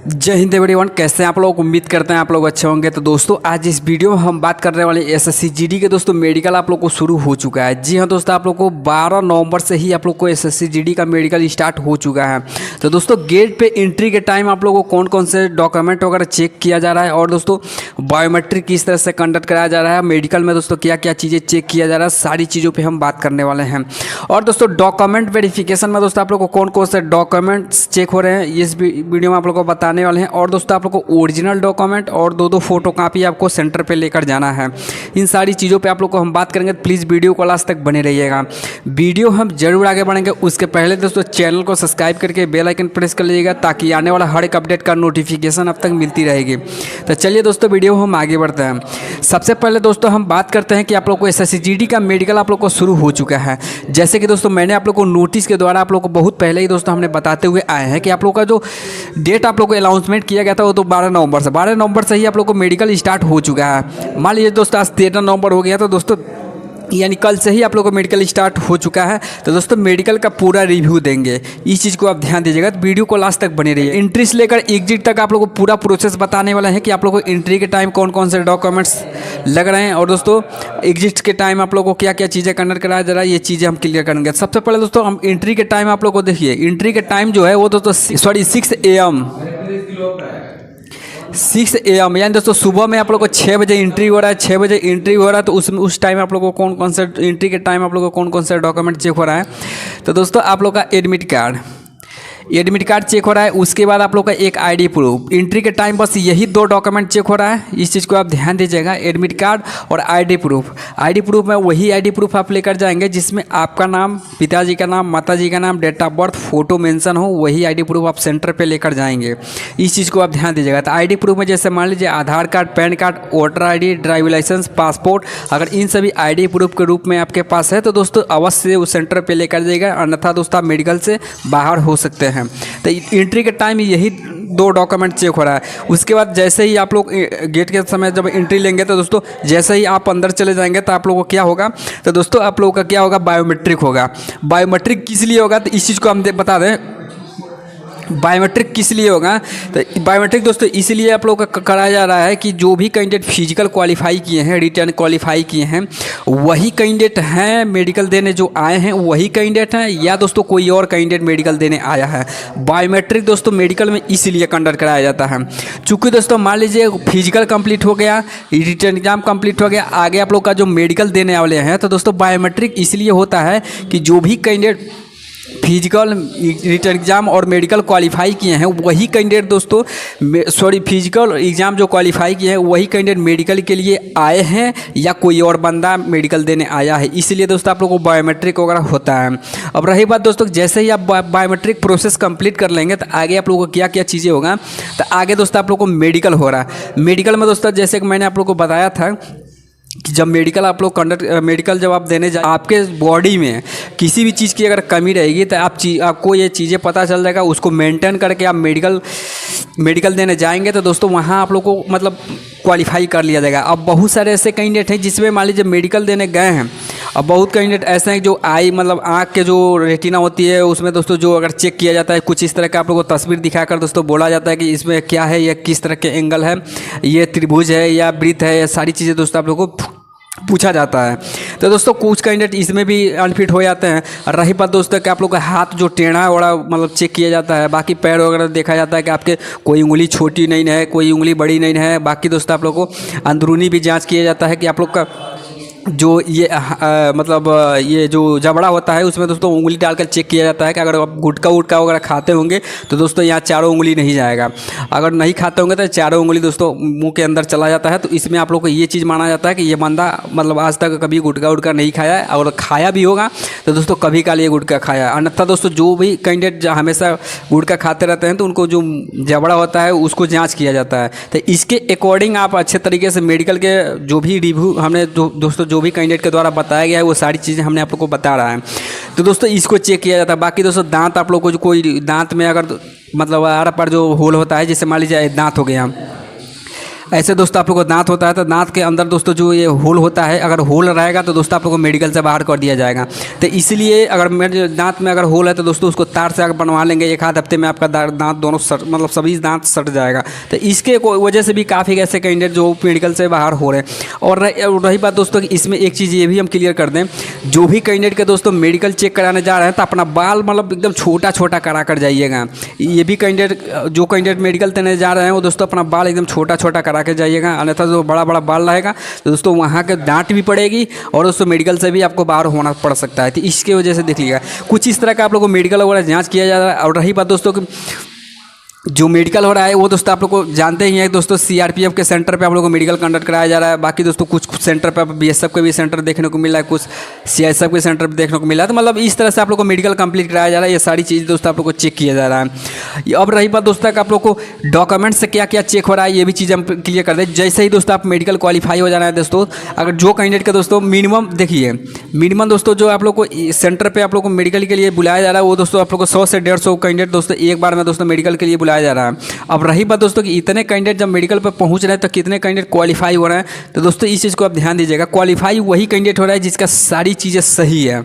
जय हिंद एवरीवन, कैसे हैं आप लोग। उम्मीद करते हैं आप लोग अच्छे होंगे। तो दोस्तों आज इस वीडियो में हम बात करने वाले एसएससी जीडी के दोस्तों मेडिकल आप लोग को शुरू हो चुका है। जी हाँ दोस्तों, आप लोग को 12 नवंबर से ही आप लोग को एसएससी जीडी का मेडिकल स्टार्ट हो चुका है। तो दोस्तों गेट पे एंट्री के टाइम आप लोगों को कौन कौन से डॉक्यूमेंट वगैरह चेक किया जा रहा है और दोस्तों बायोमेट्रिक किस तरह से कंडक्ट कराया जा रहा है, मेडिकल में दोस्तों क्या क्या चीज़ें चेक किया जा रहा है, सारी चीज़ों पर हम बात करने वाले हैं। और दोस्तों डॉक्यूमेंट वेरिफिकेशन में दोस्तों आप लोग को कौन कौन से डॉक्यूमेंट्स चेक हो रहे हैं इस वीडियो में आप लोग को बताने वाले हैं। और दोस्तों आप लोग को ओरिजिनल डॉक्यूमेंट और दो फोटो कापी आपको सेंटर पे लेकर जाना है। इन सारी चीज़ों पे आप लोग को हम बात करेंगे। प्लीज़ वीडियो को लास्ट तक बने रहिएगा। वीडियो हम जरूर आगे बढ़ेंगे, उसके पहले दोस्तों चैनल को सब्सक्राइब करके बेल आइकन प्रेस कर लीजिएगा ताकि आने वाला हर एक अपडेट का नोटिफिकेशन अब तक मिलती रहेगी। तो चलिए दोस्तों वीडियो हम आगे बढ़ते हैं। सबसे पहले दोस्तों हम बात करते हैं कि आप लोग को एसएससी जीडी का मेडिकल आप लोग को शुरू हो चुका है। जैसे कि दोस्तों मैंने आप लोग को नोटिस के द्वारा आप लोग को बहुत पहले ही दोस्तों हमने बताते हुए आए हैं कि आप लोग का जो डेट आप लोग को अनाउंसमेंट किया गया था वो तो 12 नवंबर से ही आप लोग को मेडिकल स्टार्ट हो चुका है। मान लीजिए दोस्तों आज 13 नवंबर हो गया, तो दोस्तों यानी कल से ही आप लोग को मेडिकल स्टार्ट हो चुका है। तो दोस्तों मेडिकल का पूरा रिव्यू देंगे, इस चीज़ को आप ध्यान दीजिएगा। तो वीडियो को लास्ट तक बने रहिए। एंट्री से लेकर एग्जिट तक आप लोग को पूरा प्रोसेस बताने वाला है कि आप लोग को एंट्री के टाइम कौन कौन से डॉक्यूमेंट्स लग रहे हैं और दोस्तों एग्जिट के टाइम आप लोग को क्या क्या चीज़ें कंडक्ट कराया जा रहा है, ये चीज़ें हम क्लियर करेंगे। सबसे पहले दोस्तों हम एंट्री के टाइम आप लोग को देखिए। एंट्री के टाइम जो है वो दोस्तों 6 AM 6 AM यानी दोस्तों सुबह में आप लोग को 6 बजे एंट्री हो रहा है। 6 बजे एंट्री हो रहा है तो उस टाइम आप लोग को कौन कौन से एंट्री के टाइम आप लोग को कौन कौन से डॉक्यूमेंट चेक हो रहा है। तो दोस्तों आप लोग का एडमिट कार्ड चेक हो रहा है। उसके बाद आप लोग का एक आईडी प्रूफ। एंट्री के टाइम बस यही 2 डॉक्यूमेंट चेक हो रहा है, इस चीज़ को आप ध्यान दीजिएगा। एडमिट कार्ड और आईडी प्रूफ। आईडी प्रूफ में वही आईडी प्रूफ आप लेकर जाएंगे जिसमें आपका नाम, पिताजी का नाम, माताजी का नाम, date of birth, photo mention हो, वही आईडी प्रूफ आप सेंटर पे लेकर जाएंगे। इस चीज़ को आप ध्यान दीजिएगा। तो आईडी प्रूफ में जैसे मान लीजिए Aadhaar card, PAN card, voter ID, driving licence, passport, अगर इन सभी आईडी प्रूफ के रूप में आपके पास है तो दोस्तों अवश्य उस सेंटर पे लेकर जाइएगा, अन्यथा दोस्तों आप मेडिकल से बाहर हो सकते हैं। तो एंट्री के टाइम यही 2 डॉक्यूमेंट चेक हो रहा है। उसके बाद जैसे ही आप लोग गेट के समय जब एंट्री लेंगे तो दोस्तों जैसे ही आप अंदर चले जाएंगे तो आप लोगों को क्या होगा, तो दोस्तों आप लोगों का क्या होगा, बायोमेट्रिक होगा। बायोमेट्रिक किस लिए होगा तो इस चीज़ को हम बता दें। बायोमेट्रिक किस लिए होगा, तो बायोमेट्रिक दोस्तों इसलिए आप लोग का कराया जा रहा है कि जो भी कैंडिडेट फिजिकल क्वालिफाई किए हैं, रिटर्न क्वालिफाई किए हैं, वही कैंडिडेट हैं मेडिकल देने जो आए हैं, वही कैंडिडेट हैं या दोस्तों कोई और कैंडिडेट मेडिकल देने आया है। बायोमेट्रिक दोस्तों मेडिकल में इसलिए कंडक्ट कराया जाता है। चूँकि दोस्तों मान लीजिए फिजिकल कंप्लीट हो गया, रिटर्न एग्जाम कंप्लीट हो गया, आगे आप लोग का जो मेडिकल देने वाले हैं, तो दोस्तों बायोमेट्रिक इसलिए होता है कि जो भी कैंडिडेट फिजिकल, रिटर्न एग्जाम और मेडिकल क्वालिफाई किए हैं वही कैंडिडेट दोस्तों फिजिकल एग्जाम जो क्वालिफाई किए हैं वही कैंडिडेट मेडिकल के लिए आए हैं या कोई और बंदा मेडिकल देने आया है, इसलिए दोस्तों आप लोगों को बायोमेट्रिक वगैरह होता है। अब रही बात दोस्तों, जैसे ही आप बायोमेट्रिक प्रोसेस कंप्लीट कर लेंगे तो आगे आप लोगों को क्या क्या चीज़ें होगा, तो आगे दोस्तों आप लोग को मेडिकल हो रहा है। मेडिकल में दोस्तों जैसे कि मैंने आप लोग को बताया था कि जब मेडिकल आप लोग मेडिकल जब आप देने जाए, आपके बॉडी में किसी भी चीज़ की अगर कमी रहेगी तो आपको ये चीज़ें पता चल जाएगा। उसको मेंटेन करके आप मेडिकल देने जाएंगे तो दोस्तों वहाँ आप लोग को मतलब क्वालिफाई कर लिया जाएगा। अब बहुत सारे ऐसे कैंडिडेट हैं जिसमें मान लीजिए मेडिकल देने गए हैं, अब बहुत कैंडिडेट ऐसे हैं जो मतलब आँख के जो रेटिना होती है उसमें दोस्तों जो अगर चेक किया जाता है, कुछ इस तरह का आप लोगों को तस्वीर दिखाकर दोस्तों बोला जाता है कि इसमें क्या है, यह किस तरह के एंगल है, ये त्रिभुज है या वृत्त है, ये सारी चीज़ें दोस्तों आप लोगों को पूछा जाता है। तो दोस्तों कुछ कैंडिडेट इसमें भी अनफिट हो जाते हैं। रही बात दोस्तों कि आप लोग का हाथ जो टेढ़ा है वड़ा मतलब चेक किया जाता है, बाकी पैर वगैरह देखा जाता है कि आपके कोई उंगली छोटी नहीं है, कोई उंगली बड़ी नहीं है। बाकी दोस्तों आप लोग को अंदरूनी भी जांच किया जाता है कि आप लोग का जो ये मतलब ये जो जबड़ा होता है उसमें दोस्तों उंगली डालकर चेक किया जाता है कि अगर आप गुटखा वगैरह खाते होंगे तो दोस्तों यहाँ चारों उंगली नहीं जाएगा, अगर नहीं खाते होंगे तो चारों उंगली दोस्तों मुंह के अंदर चला जाता है। तो इसमें आप लोग को ये चीज़ माना जाता है कि ये बंदा मतलब आज तक कभी गुटखा नहीं खाया है, और खाया भी होगा तो दोस्तों कभी काल ये गुटखा खाया। अन्यथा दोस्तों जो भी कैंडिडेट हमेशा गुटखा खाते रहते हैं तो उनको जो जबड़ा होता है उसको जाँच किया जाता है। तो इसके अकॉर्डिंग आप अच्छे तरीके से मेडिकल के जो भी रिव्यू हमने दोस्तों जो भी कैंडिडेट के द्वारा बताया गया है वो सारी चीज़ें हमने आप लोग को बता रहा है। तो दोस्तों इसको चेक किया जाता है। बाकी दोस्तों दांत आप लोग को जो कोई दांत में अगर मतलब आर पार जो होल होता है, जैसे मान लीजिए दांत हो गया, ऐसे दोस्तों आप लोग को दांत होता है तो दांत के अंदर दोस्तों जो ये होल होता है, अगर होल रहेगा तो दोस्तों आप लोग को मेडिकल से बाहर कर दिया जाएगा। तो इसलिए अगर मेरे दांत में अगर होल है तो दोस्तों उसको तार से अगर बनवा लेंगे, एक आध हफ्ते में आपका दांत दोनों मतलब सभी दांत सट जाएगा। तो इसके वजह से भी काफ़ी ऐसे कैंडिडेट जो मेडिकल से बाहर हो रहे हैं। और रही बात दोस्तों कि इसमें एक चीज़ ये भी हम क्लियर कर दें, जो भी कैंडिडेट के दोस्तों मेडिकल चेक कराने जा रहे हैं तो अपना बाल मतलब एकदम छोटा छोटा करा कर जाइएगा। ये भी कैंडिडेट जो कैंडिडेट मेडिकल देने जा रहे हैं वो दोस्तों अपना बाल एकदम छोटा छोटा करा के जाइएगा, अन्यथा जो बड़ा बड़ा बाल रहेगा तो दोस्तों वहाँ के डांट भी पड़ेगी और दोस्तों मेडिकल से भी आपको बाहर होना पड़ सकता है। तो इसकी वजह से देख लीजिएगा कुछ इस तरह का आप लोगों को मेडिकल वगैरह जांच किया जा रहा है। और रही बात दोस्तों कि जो मेडिकल हो रहा है वो दोस्तों आप लोग को जानते ही हैं दोस्तों, सीआरपीएफ के सेंटर पे आप लोगों को मेडिकल कंडक्ट कराया जा रहा है। बाकी दोस्तों कुछ सेंटर पे बीएसएफ के भी सेंटर देखने को मिला है, कुछ सीआईएसएफ के सेंटर पे देखने को मिला है। तो मतलब इस तरह से आप लोग को मेडिकल कंप्लीट कराया जा रहा है। ये सारी चीज़ दोस्तों आप लोग को चेक किया जा रहा है। अब रही बात दोस्तों कि आप लोग को डॉक्यूमेंट्स से क्या क्या चेक हो रहा है, ये भी चीज़ हम क्लियर कर दें। जैसे ही दोस्तों आप मेडिकल क्वालिफाई हो जाना है दोस्तों, अगर जो कैंडिडेट का दोस्तों मिनिमम देखिए, मिनिमम दोस्तों जो आप लोग को सेंटर पर आप लोग को मेडिकल के लिए बुलाया जा रहा है वो दोस्तों आप लोग को 100 से 150 कैंडिडेट दोस्तों एक बार में दोस्तों मेडिकल के लिए बुलाया जा रहा है। अब रही बात दोस्तों कि इतने कैंडिडेट जब मेडिकल पर पहुंच रहे हैं तो कितने कैंडिडेट क्वालिफाई हो रहे हैं, तो दोस्तों इस चीज़ को आप ध्यान दीजिएगा। क्वालिफाई वही कैंडिडेट हो रहा है जिसका सारी चीज़ें सही है।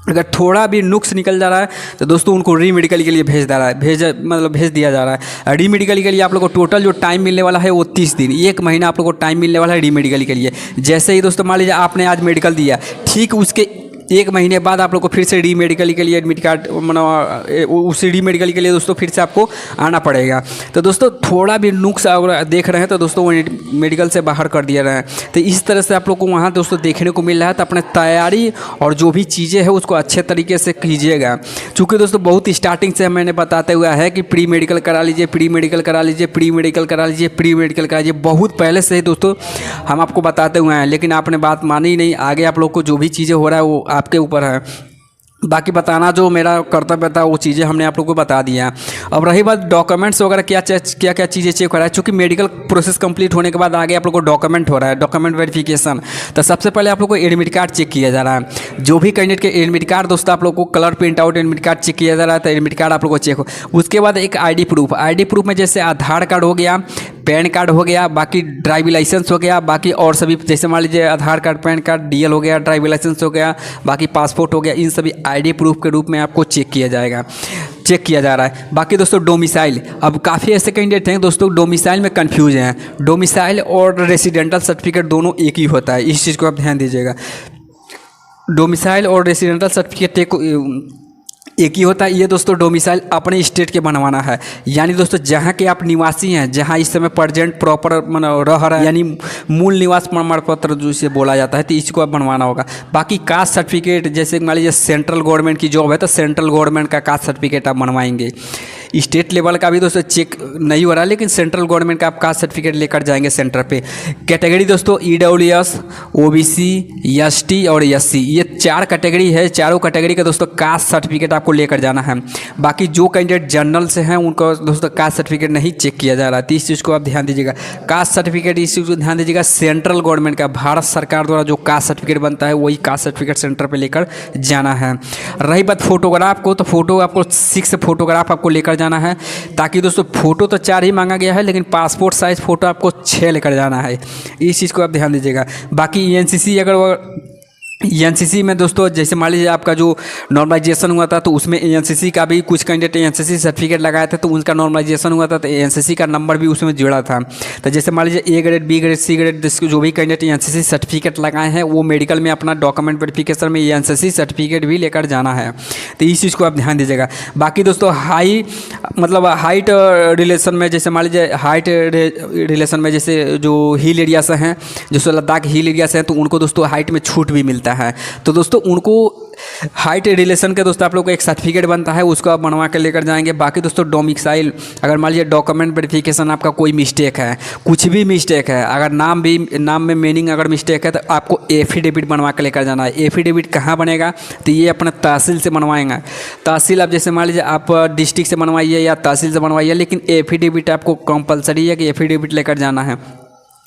अगर थोड़ा भी नुक्स निकल जा रहा है तो दोस्तों उनको री मेडिकल के लिए भेज दिया जा रहा है। री मेडिकल के लिए आप लोग को टोटल जो टाइम मिलने वाला है वो 30 दिन, 1 महीना आप लोग को टाइम मिलने वाला है री मेडिकल के लिए। जैसे ही दोस्तों मान लीजिए आपने आज मेडिकल दिया, ठीक उसके 1 महीने बाद आप लोग को फिर से डी मेडिकल के लिए एडमिट कार्ड उसी डी मेडिकल के लिए दोस्तों फिर से आपको आना पड़ेगा। तो दोस्तों थोड़ा भी नुक्स अगर देख रहे हैं तो दोस्तों वो मेडिकल से बाहर कर दिया रहे हैं। तो इस तरह से आप लोग को वहाँ दोस्तों देखने को मिल रहा है। तो अपने तैयारी और जो भी चीज़ें हैं उसको अच्छे तरीके से कीजिएगा। चूँकि दोस्तों बहुत स्टार्टिंग से मैंने बताते हुआ है कि प्री मेडिकल करा लीजिए, प्री मेडिकल करा लीजिए, प्री मेडिकल करा लीजिए, प्री मेडिकल करा लीजिए, बहुत पहले से ही दोस्तों हम आपको बताते हुए हैं, लेकिन आपने बात मानी नहीं। आगे आप लोग को जो भी चीज़ें हो रहा है वो आपके ऊपर है। बाकी बताना जो मेरा कर्तव्य था वो चीज़ें हमने आप लोगों को बता दिया। अब रही बात डॉक्यूमेंट्स वगैरह क्या क्या चीज़ें चेक हो रहा है, चूँकि मेडिकल प्रोसेस कंप्लीट होने के बाद आगे आप लोग को डॉक्यूमेंट हो रहा है, डॉक्यूमेंट वेरिफिकेशन। तो सबसे पहले आप लोग को एडमिट कार्ड चेक किया जा रहा है। जो भी कैंडिडेट के एडमिट कार्ड दोस्तों आप लोग को colour print out admit card check किया जा रहा है, तो एडमिट कार्ड आप लोग को चेक हो। उसके बाद एक आई डी प्रूफ में जैसे आधार कार्ड हो गया, पैन कार्ड हो गया, बाकी ड्राइविंग लाइसेंस हो गया, बाकी और सभी जैसे मान लीजिए Aadhaar card, PAN card, DL हो गया, ड्राइविंग लाइसेंस हो गया, बाकी पासपोर्ट हो गया, इन सभी आईडी प्रूफ के रूप में आपको चेक किया जा रहा है। बाकी दोस्तों डोमिसाइल, अब काफ़ी ऐसे कैंडिडेट हैं दोस्तों डोमिसाइल में कंफ्यूज हैं। डोमिसाइल और रेसिडेंटल सर्टिफिकेट दोनों एक ही होता है, इस चीज़ को आप ध्यान दीजिएगा। डोमिसाइल और रेसिडेंटल सर्टिफिकेट एक ही होता है। ये दोस्तों डोमिसाइल अपने स्टेट के बनवाना है, यानी दोस्तों जहाँ के आप निवासी हैं, जहाँ इस समय प्रेजेंट प्रॉपर रह रहा है, यानी मूल निवास प्रमाण पत्र जिसे बोला जाता है, तो इसको आप बनवाना होगा। बाकी कास्ट सर्टिफिकेट, जैसे मान लीजिए सेंट्रल गवर्नमेंट की जॉब है तो सेंट्रल गवर्नमेंट का कास्ट सर्टिफिकेट आप बनवाएंगे। स्टेट लेवल का भी दोस्तों चेक नहीं हो रहा है, लेकिन सेंट्रल गवर्नमेंट का आप कास्ट सर्टिफिकेट लेकर जाएंगे सेंटर पे। कैटेगरी दोस्तों EWS, OBC, ST और SC, ये 4 कैटेगरी है। चारों कैटेगरी का दोस्तों कास्ट सर्टिफिकेट आपको लेकर जाना है। बाकी जो कैंडिडेट जनरल से हैं उनको दोस्तों कास्ट सर्टिफिकेट नहीं चेक किया जा रहा है, तो इस चीज़ को आप ध्यान दीजिएगा। कास्ट सर्टिफिकेट इस चीज़ को ध्यान दीजिएगा, सेंट्रल गवर्नमेंट का, भारत सरकार द्वारा जो कास्ट सर्टिफिकेट बनता है वही कास्ट सर्टिफिकेट सेंटर पर लेकर जाना है। रही बात फोटोग्राफ को, तो फोटो आपको 6 फोटोग्राफ आपको लेकर जाना है, ताकि दोस्तों फोटो तो 4 ही मांगा गया है, लेकिन पासपोर्ट साइज फोटो आपको 6 लेकर जाना है। इस चीज़ को आप ध्यान दीजिएगा। बाकी एनसीसी, अगर वो एनसीसी में दोस्तों जैसे मान लीजिए आपका जो नॉर्मलाइजेशन हुआ था तो उसमें एनसीसी का भी कुछ कैंडिडेट एनसीसी सर्टिफिकेट लगाए थे, तो उनका नॉर्मलाइजेशन हुआ था तो एनसीसी का नंबर भी उसमें जुड़ा था। तो जैसे मान लीजिए A grade, B grade, C grade, जो भी कैंडिडेट एनसीसी सर्टिफिकेट लगाए हैं वो मेडिकल में अपना डॉक्यूमेंट वेरिफिकेशन में एनसीसी सर्टिफिकेट भी लेकर जाना है, तो इस चीज़ को आप ध्यान दीजिएगा। बाकी दोस्तों हाइट रिलेशन में, जैसे मान लीजिए हाइट रिलेशन में जैसे जो हिल एरिया से हैं, जैसे लद्दाख हिल एरिया से हैं, तो उनको दोस्तों हाइट में छूट भी मिलता है। तो दोस्तों उनको हाइट रिलेशन के दोस्तों आप लोग को एक सर्टिफिकेट बनता है, उसको आप बनवा के लेकर जाएंगे। बाकी दोस्तों डोमिसाइल, अगर मान लीजिए डॉक्यूमेंट वेरिफिकेशन आपका कोई मिस्टेक है, कुछ भी मिस्टेक है, अगर नाम में मीनिंग अगर मिस्टेक है, तो आपको एफिडेविट बनवा के लेकर जाना है। एफिडेविट कहाँ बनेगा, तो ये अपने तहसील से बनवाएंगे। तहसील, आप जैसे मान लीजिए आप डिस्ट्रिक्ट से बनवाइए या तहसील से बनवाइए, लेकिन एफिडेविट आपको कंपलसरी है कि एफिडेविट लेकर जाना है।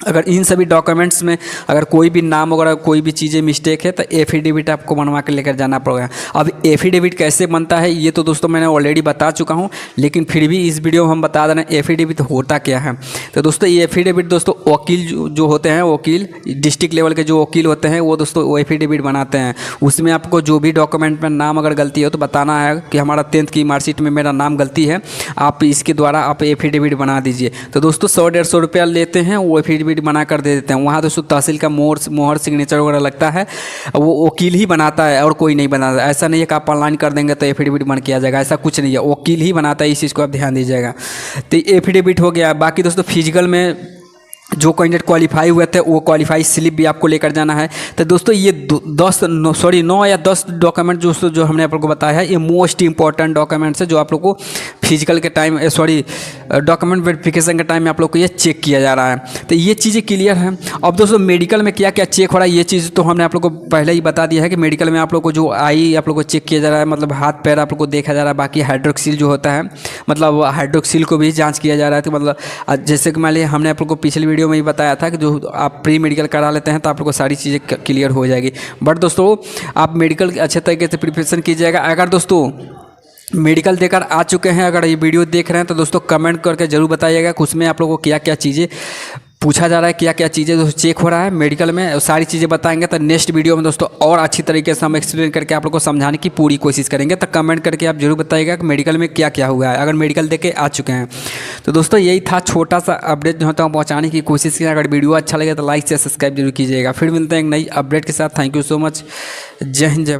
अगर इन सभी डॉक्यूमेंट्स में अगर कोई भी नाम वगैरह कोई भी चीज़ें मिस्टेक है तो एफिडेविट आपको बनवा के लेकर जाना पड़ेगा। अब एफिडेविट कैसे बनता है ये तो दोस्तों मैंने ऑलरेडी बता चुका हूँ, लेकिन फिर भी इस वीडियो में हम बता दे रहे हैं एफिडेविट होता क्या है। तो दोस्तों ये एफिडेविट दोस्तों वकील जो होते हैं, वकील डिस्ट्रिक्ट लेवल के जो वकील होते हैं वो दोस्तों वो एफिडेविट बनाते हैं। उसमें आपको जो भी डॉक्यूमेंट में नाम अगर गलती हो तो बताना है कि हमारा 10th की मार्कशीट में मेरा नाम गलती है, आप इसके द्वारा आप एफिडेविट बना दीजिए। तो दोस्तों 100-150 रुपया लेते हैं, वो एफिडेविट बना कर दे देते हैं। वहाँ दोस्तों तहसील का मोहर सिग्नेचर वगैरह लगता है, वो वकील ही बनाता है और कोई नहीं बनाता। ऐसा नहीं है कि आप ऑनलाइन कर देंगे तो एफिडेविट बन के आ जाएगा, ऐसा कुछ नहीं है, वकील ही बनाता है। इस चीज़ को आप ध्यान दीजिएगा। तो एफिडेविट हो गया। बाकी दोस्तों फिजिकल में जो कैंडिडेट क्वालिफाई हुए थे वो क्वालिफाई स्लिप भी आपको लेकर जाना है। तो दोस्तों ये 9 या 10 डॉक्यूमेंट जो हमने आप लोग को बताया है, ये मोस्ट इंपॉर्टेंट डॉक्यूमेंट्स है जो आप लोग को फिजिकल के टाइम डॉक्यूमेंट वेरिफिकेशन के टाइम में आप लोग को ये चेक किया जा रहा है। तो ये चीज़ें क्लियर हैं। अब दोस्तों मेडिकल में क्या क्या चेक हो रहा है ये चीज़ तो हमने आप लोग को पहले ही बता दिया है कि मेडिकल में आप लोग को जो आई आप लोग को चेक किया जा रहा है, मतलब हाथ पैर आप लोग को देखा जा रहा है। बाकी हाइड्रोक्सिल जो होता है, मतलब हाइड्रोक्सिल को भी जाँच किया जा रहा है। तो मतलब जैसे कि मान लीजिए हमने आप लोग को पिछले वीडियो में ही बताया था कि जो आप प्री मेडिकल करा लेते हैं तो आप लोग को सारी चीज़ें क्लियर हो जाएगी। बट दोस्तों आप मेडिकल अच्छे तरीके से प्रिपरेशन कीजिएगा। अगर दोस्तों मेडिकल देकर आ चुके हैं, अगर ये वीडियो देख रहे हैं तो दोस्तों कमेंट करके ज़रूर बताइएगा कि उसमें आप लोगों को क्या क्या चीज़ें पूछा जा रहा है, क्या क्या चीज़ें दोस्तों चेक हो रहा है मेडिकल में, सारी चीज़ें बताएंगे। तो नेक्स्ट वीडियो में दोस्तों और अच्छी तरीके से हम एक्सप्लेन करके आप लोग को समझाने की पूरी कोशिश करेंगे। तो कमेंट करके आप जरूर बताइएगा कि मेडिकल में क्या क्या हुआ है, अगर मेडिकल दे के आ चुके हैं। तो दोस्तों यही था छोटा सा अपडेट जो होता है पहुँचाने की कोशिश की। अगर वीडियो अच्छा लगे तो लाइक से सब्सक्राइब जरूर कीजिएगा। फिर मिलते हैं एक नई अपडेट के साथ। Thank you so much. जय हिंद, जय